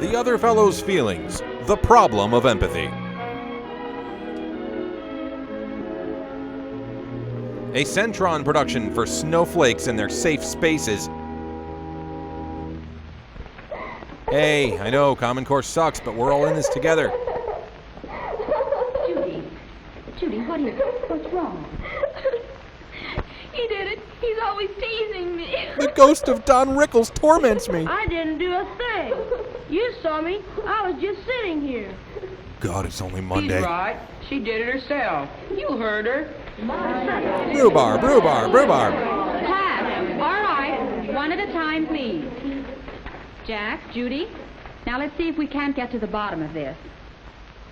The other fellow's feelings. The problem of empathy. A Centron production for snowflakes in their safe spaces. Hey, I know, Common Core sucks, but we're all in this together. Judy, what's wrong? He did it. He's always teasing me. The ghost of Don Rickles torments me. I didn't do a thing. You saw me. I was just sitting here. God, it's only Monday. He's right. She did it herself. You heard her. Rhubarb. Class, all right. One at a time, please. Jack, Judy, now let's see if we can't get to the bottom of this.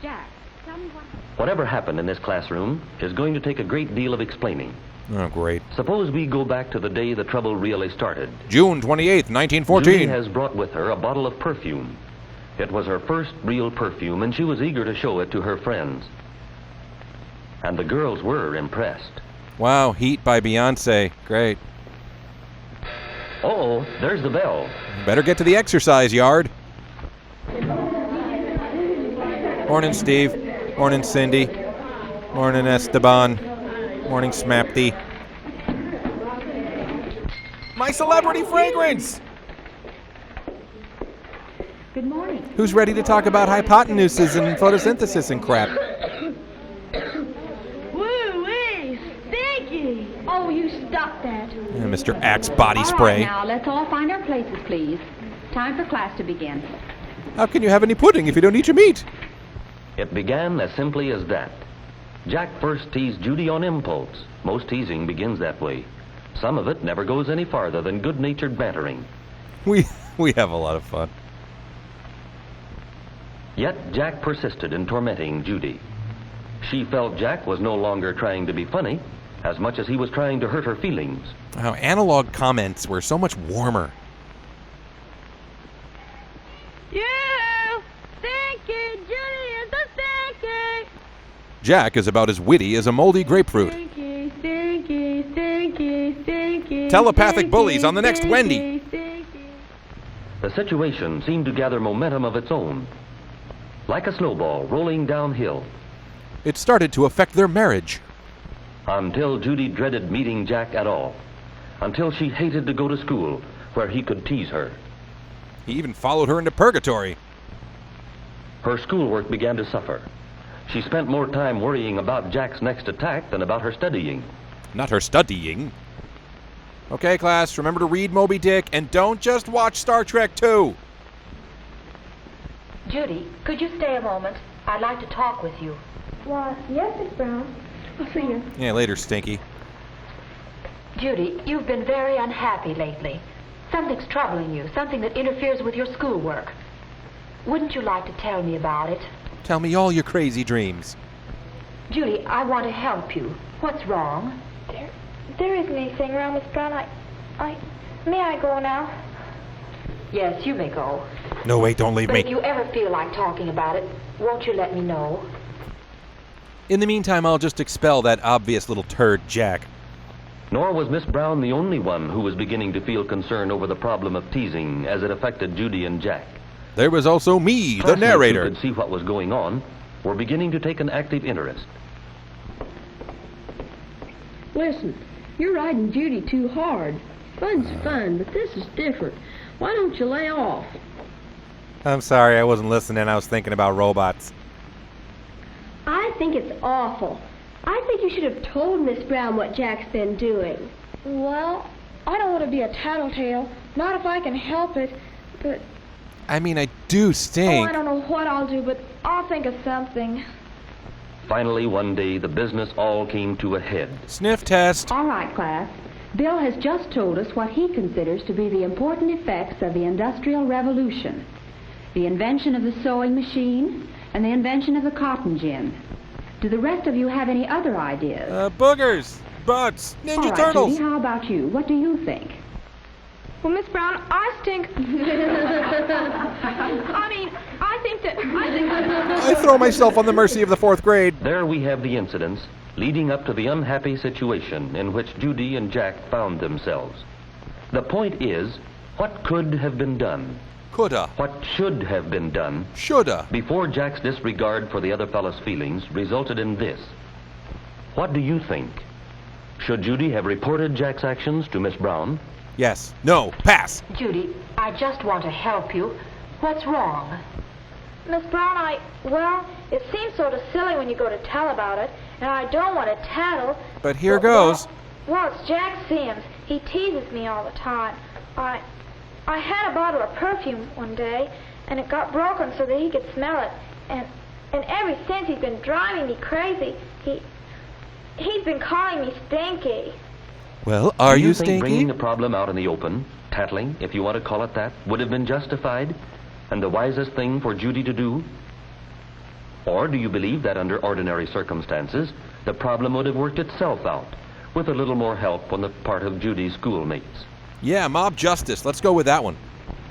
Jack, tell me what... Whatever happened in this classroom is going to take a great deal of explaining. Oh, great. Suppose we go back to the day the trouble really started. June 28th, 1914. Judy has brought with her a bottle of perfume. It was her first real perfume, and she was eager to show it to her friends. And the girls were impressed. Wow, Heat by Beyonce. Great. Uh-oh, there's the bell. Better get to the exercise yard. Morning, Steve. Morning, Cindy. Morning, Esteban. Morning, Smapty. My celebrity fragrance! Good morning. Who's ready to talk about hypotenuses and photosynthesis and crap? Woo-wee, stinky. Oh, you stop that. Mr. Axe body All spray. right, now, let's all find our places, please. Time for class to begin. How can you have any pudding if you don't eat your meat? It began as simply as that. Jack first teased Judy on impulse. Most teasing begins that way. Some of it never goes any farther than good-natured bantering. We have a lot of fun. Yet Jack persisted in tormenting Judy. She felt Jack was no longer trying to be funny as much as he was trying to hurt her feelings. Wow, analog comments were so much warmer. You, stinky. Judy is a stinky. Jack is about as witty as a moldy grapefruit. Stinky, stinky, stinky, stinky. Telepathic stinky, bullies on the next stinky, Wendy. Stinky. The situation seemed to gather momentum of its own, like a snowball rolling downhill, It started to affect their marriage. until Judy dreaded meeting Jack at all, until she hated to go to school where he could tease her. He even followed her into purgatory. Her schoolwork began to suffer. She spent more time worrying about Jack's next attack than about her studying. Not her studying. Okay, class, remember to read Moby Dick and don't just watch Star Trek 2. Judy, could you stay a moment? I'd like to talk with you. Why, yes, Miss Brown. I'll see you. Yeah, later, Stinky. Judy, you've been very unhappy lately. Something's troubling you, something that interferes with your schoolwork. Wouldn't you like to tell me about it? Tell me all your crazy dreams. Judy, I want to help you. What's wrong? There isn't anything wrong, Miss Brown. May I go now? Yes, you may go. No, wait, don't leave But me. if you ever feel like talking about it, won't you let me know? In the meantime, I'll just expel that obvious little turd, Jack. Nor was Miss Brown the only one who was beginning to feel concern over the problem of teasing as it affected Judy and Jack. There was also me, the Classmates who narrator. could see what was going on were beginning to take an active interest. Listen, you're riding Judy too hard. Fun's fun, but this is different. Why don't you lay off? I'm sorry, I wasn't listening. I was thinking about robots. I think it's awful. I think you should have told Miss Brown what Jack's been doing. Well, I don't want to be a tattletale. Not if I can help it. But, I mean, I do stink. I don't know what I'll do, but I'll think of something. Finally, one day, the business all came to a head. Sniff test. All right, class. Bill has just told us what he considers to be the important effects of the Industrial Revolution. The invention of the sewing machine and the invention of the cotton gin. Do the rest of you have any other ideas? Boogers, butts, All Ninja right, Turtles. Judy, how about you? What do you think? Well, Miss Brown, I stink. I throw myself on the mercy of the fourth grade. There we have the incidents leading up to the unhappy situation in which Judy and Jack found themselves. The point is, what could have been done? Coulda. What should have been done Shoulda. before Jack's disregard for the other fellow's feelings resulted in this. What do you think? Should Judy have reported Jack's actions to Miss Brown? Yes. No. Pass. Judy, I just want to help you. What's wrong? Miss Brown, it seems sort of silly when you go to tell about it, and I don't want to tattle. But here goes. Well, it's Jack Sims. He teases me all the time. I had a bottle of perfume one day, and it got broken so that he could smell it. And ever since he's been driving me crazy. He's been calling me stinky. Well, are Do you you think stinky? bringing the problem out in the open, tattling, if you want to call it that, would have been justified and the wisest thing for Judy to do? Or do you believe that under ordinary circumstances, the problem would have worked itself out with a little more help on the part of Judy's schoolmates? Yeah, mob justice. Let's go with that one.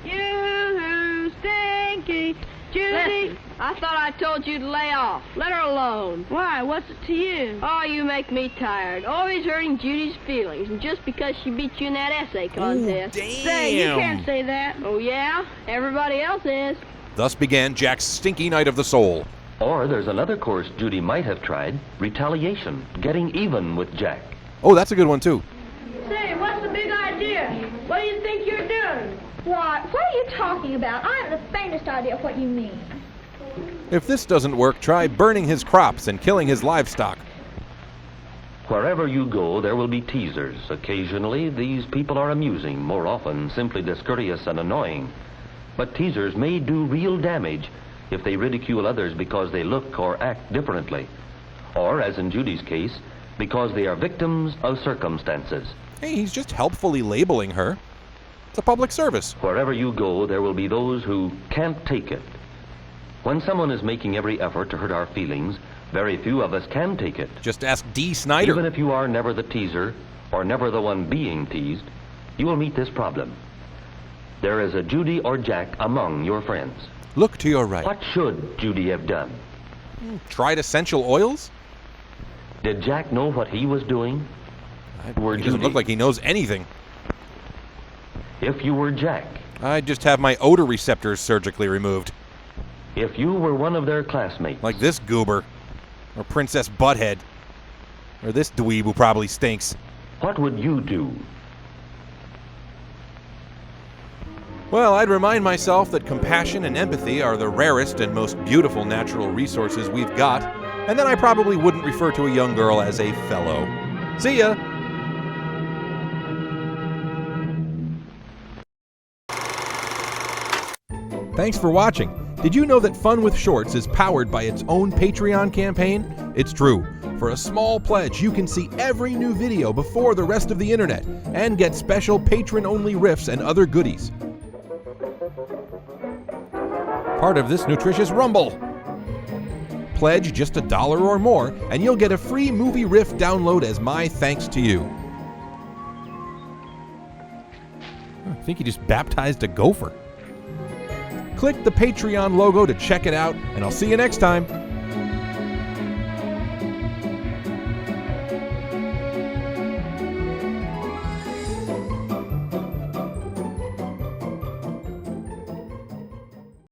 Yoo-hoo, stinky. Judy. Listen, I thought I told you to lay off. Let her alone. Why, what's it to you? Oh, you make me tired. Always hurting Judy's feelings, and just because she beat you in that essay contest. Damn. Say, you can't say that. Oh, yeah? Everybody else is. Thus began Jack's stinky night of the soul. Or there's another course Judy might have tried, retaliation, getting even with Jack. Oh, that's a good one, too. Say, what's the big idea? What do you think you're doing? What are you talking about? I haven't the faintest idea what you mean. If this doesn't work, try burning his crops and killing his livestock. Wherever you go, there will be teasers. Occasionally, these people are amusing, more often simply discourteous and annoying. But teasers may do real damage if they ridicule others because they look or act differently. Or, as in Judy's case, because they are victims of circumstances. Hey, he's just helpfully labeling her. It's a public service. Wherever you go, there will be those who can't take it. When someone is making every effort to hurt our feelings, very few of us can take it. Just ask D. Snyder. Even if you are never the teaser, or never the one being teased, you will meet this problem. There is a Judy or Jack among your friends. Look to your right. What should Judy have done? Tried essential oils? Did Jack know what he was doing? Were He doesn't Judy. look like he knows anything. If you were Jack, I'd just have my odor receptors surgically removed. if you were one of their classmates, Like this goober. Or Princess Butthead. Or this dweeb who probably stinks. what would you do? Well, I'd remind myself that compassion and empathy are the rarest and most beautiful natural resources we've got, and then I probably wouldn't refer to a young girl as a fellow. See ya! Thanks for watching. Did you know that Fun with Shorts is powered by its own Patreon campaign? It's true. For a small pledge, you can see every new video before the rest of the internet and get special patron-only riffs and other goodies. Part of this nutritious rumble. Pledge just $1 or more, and you'll get a free movie riff download as my thanks to you. I think he just baptized a gopher. Click the Patreon logo to check it out, and I'll see you next time.